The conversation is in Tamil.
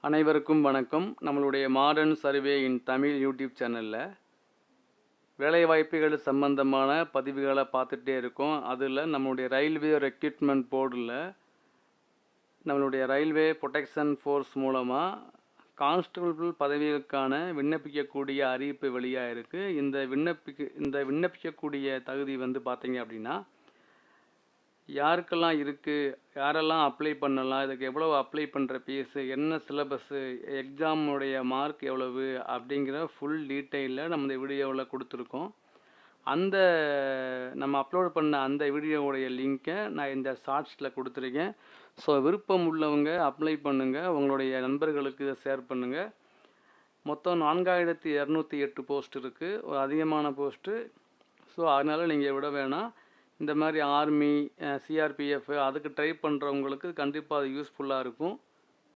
அனைவருக்கும் வணக்கம். நம்மளுடைய மாடர்ன் சர்வே இன் தமிழ் யூடியூப் சேனலில் வேலைவாய்ப்புகள் சம்பந்தமான பதிவுகளை பார்த்துட்டே இருக்கோம். அதில் நம்மளுடைய ரயில்வே ரெக்ரூட்மெண்ட் போர்டில் நம்மளுடைய ரயில்வே ப்ரொடெக்ஷன் ஃபோர்ஸ் மூலமாக கான்ஸ்டபிள் பதவிகளுக்கான விண்ணப்பிக்கக்கூடிய அறிவிப்பு வெளியாக இருக்குது. இந்த விண்ணப்பிக்கக்கூடிய தகுதி பார்த்தீங்க அப்படின்னா யாருக்கெல்லாம் இருக்குது, யாரெல்லாம் அப்ளை பண்ணலாம், இதுக்கு எவ்வளோ அப்ளை பண்ணுற ஃபீஸு, என்ன சிலபஸ்ஸு, எக்ஸாமுடைய மார்க் எவ்வளவு அப்படிங்கிற ஃபுல் டீட்டெயிலில் நம்ம இந்த வீடியோவில் கொடுத்துருக்கோம். அந்த நம்ம அப்லோட் பண்ண அந்த வீடியோவுடைய லிங்க்கை நான் இந்த ஷார்ட்ஸில் கொடுத்துருக்கேன். ஸோ விருப்பம் உள்ளவங்க அப்ளை பண்ணுங்கள், உங்களுடைய நண்பர்களுக்கு இதை ஷேர் பண்ணுங்கள். மொத்தம் 4208 போஸ்ட் இருக்குது, ஒரு அதிகமான போஸ்ட்டு. ஸோ அதனால் நீங்கள் விட வேணாம். இந்த மாதிரி ஆர்மி, சிஆர்பிஎஃப் அதுக்கு ட்ரை பண்ணுறவங்களுக்கு கண்டிப்பாக அது யூஸ்ஃபுல்லாக இருக்கும்.